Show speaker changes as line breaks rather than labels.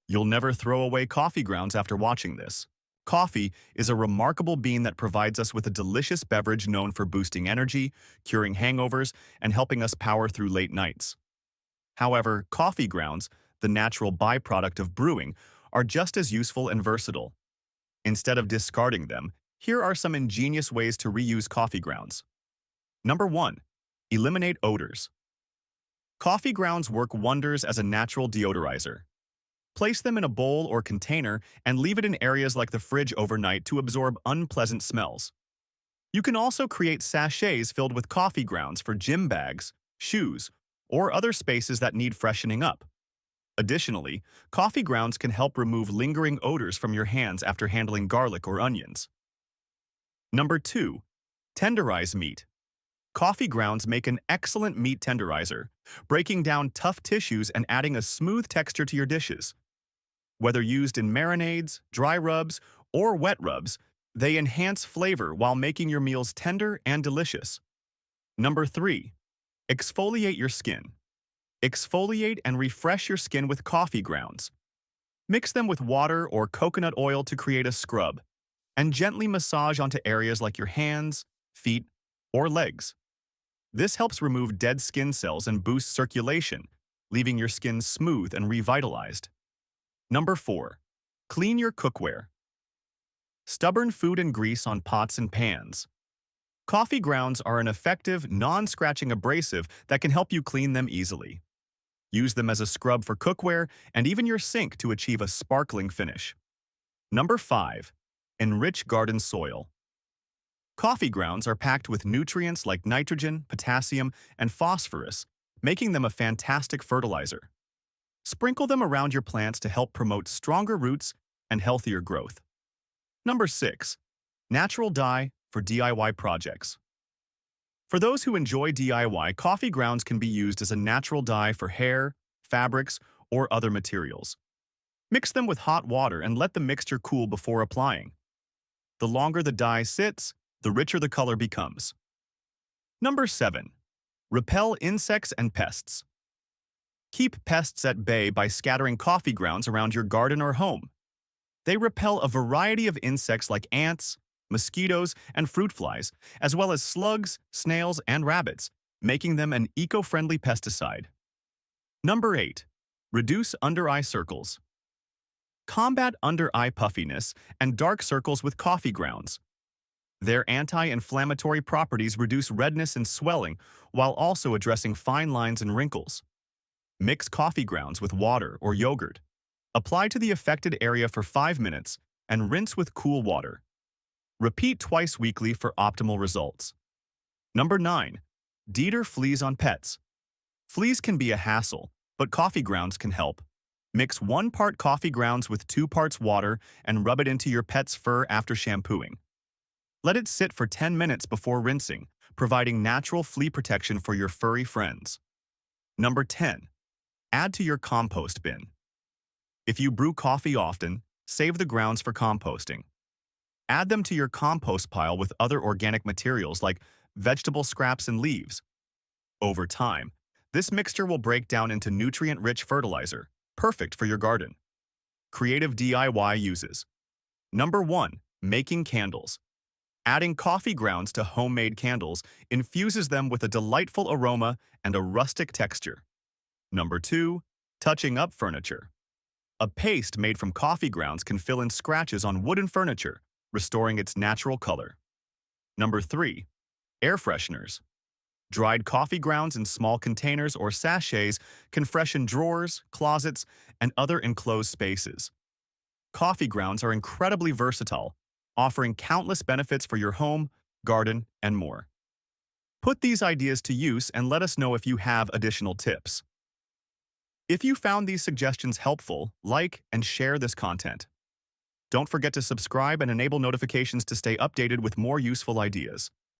You'll never throw away coffee grounds after watching this. Coffee is a remarkable bean that provides us with a delicious beverage known for boosting energy, curing hangovers, and helping us power through late nights. However, coffee grounds, the natural byproduct of brewing, are just as useful and versatile. Instead of discarding them, here are some ingenious ways to reuse coffee grounds. Number 1. Eliminate odors. Coffee grounds work wonders as a natural deodorizer. Place them in a bowl or container and leave it in areas like the fridge overnight to absorb unpleasant smells. You can also create sachets filled with coffee grounds for gym bags, shoes, or other spaces that need freshening up. Additionally, coffee grounds can help remove lingering odors from your hands after handling garlic or onions. Number 2. Tenderize meat. Coffee grounds make an excellent meat tenderizer, breaking down tough tissues and adding a smooth texture to your dishes. Whether used in marinades, dry rubs, or wet rubs, they enhance flavor while making your meals tender and delicious. Number 3. Exfoliate your skin. Exfoliate and refresh your skin with coffee grounds. Mix them with water or coconut oil to create a scrub, and gently massage onto areas like your hands, feet, or legs. This helps remove dead skin cells and boosts circulation, leaving your skin smooth and revitalized. Number 4. Clean your cookware. Stubborn food and grease on pots and pans. Coffee grounds are an effective, non-scratching abrasive that can help you clean them easily. Use them as a scrub for cookware and even your sink to achieve a sparkling finish. Number 5. Enrich garden soil. Coffee grounds are packed with nutrients like nitrogen, potassium, and phosphorus, making them a fantastic fertilizer. Sprinkle them around your plants to help promote stronger roots and healthier growth. Number 6. Natural dye for DIY projects. For those who enjoy DIY, coffee grounds can be used as a natural dye for hair, fabrics, or other materials. Mix them with hot water and let the mixture cool before applying. The longer the dye sits, the richer the color becomes. Number 7. Repel insects and pests. Keep pests at bay by scattering coffee grounds around your garden or home. They repel a variety of insects like ants, mosquitoes, and fruit flies, as well as slugs, snails, and rabbits, making them an eco-friendly pesticide. Number 8. Reduce under-eye circles. Combat under-eye puffiness and dark circles with coffee grounds. Their anti-inflammatory properties reduce redness and swelling while also addressing fine lines and wrinkles. Mix coffee grounds with water or yogurt. Apply to the affected area for 5 minutes and rinse with cool water. Repeat twice weekly for optimal results. Number 9. Deter fleas on pets. Fleas can be a hassle, but coffee grounds can help. Mix 1 part coffee grounds with 2 parts water and rub it into your pet's fur after shampooing. Let it sit for 10 minutes before rinsing, providing natural flea protection for your furry friends. Number 10. Add to your compost bin. If you brew coffee often, save the grounds for composting. Add them to your compost pile with other organic materials like vegetable scraps and leaves. Over time, this mixture will break down into nutrient-rich fertilizer, perfect for your garden. Creative DIY uses. Number 1. Making candles. Adding coffee grounds to homemade candles infuses them with a delightful aroma and a rustic texture. Number 2. Touching up furniture. A paste made from coffee grounds can fill in scratches on wooden furniture, restoring its natural color. Number 3. Air fresheners. Dried coffee grounds in small containers or sachets can freshen drawers, closets, and other enclosed spaces. Coffee grounds are incredibly versatile, offering countless benefits for your home, garden, and more. Put these ideas to use and let us know if you have additional tips. If you found these suggestions helpful, like and share this content. Don't forget to subscribe and enable notifications to stay updated with more useful ideas.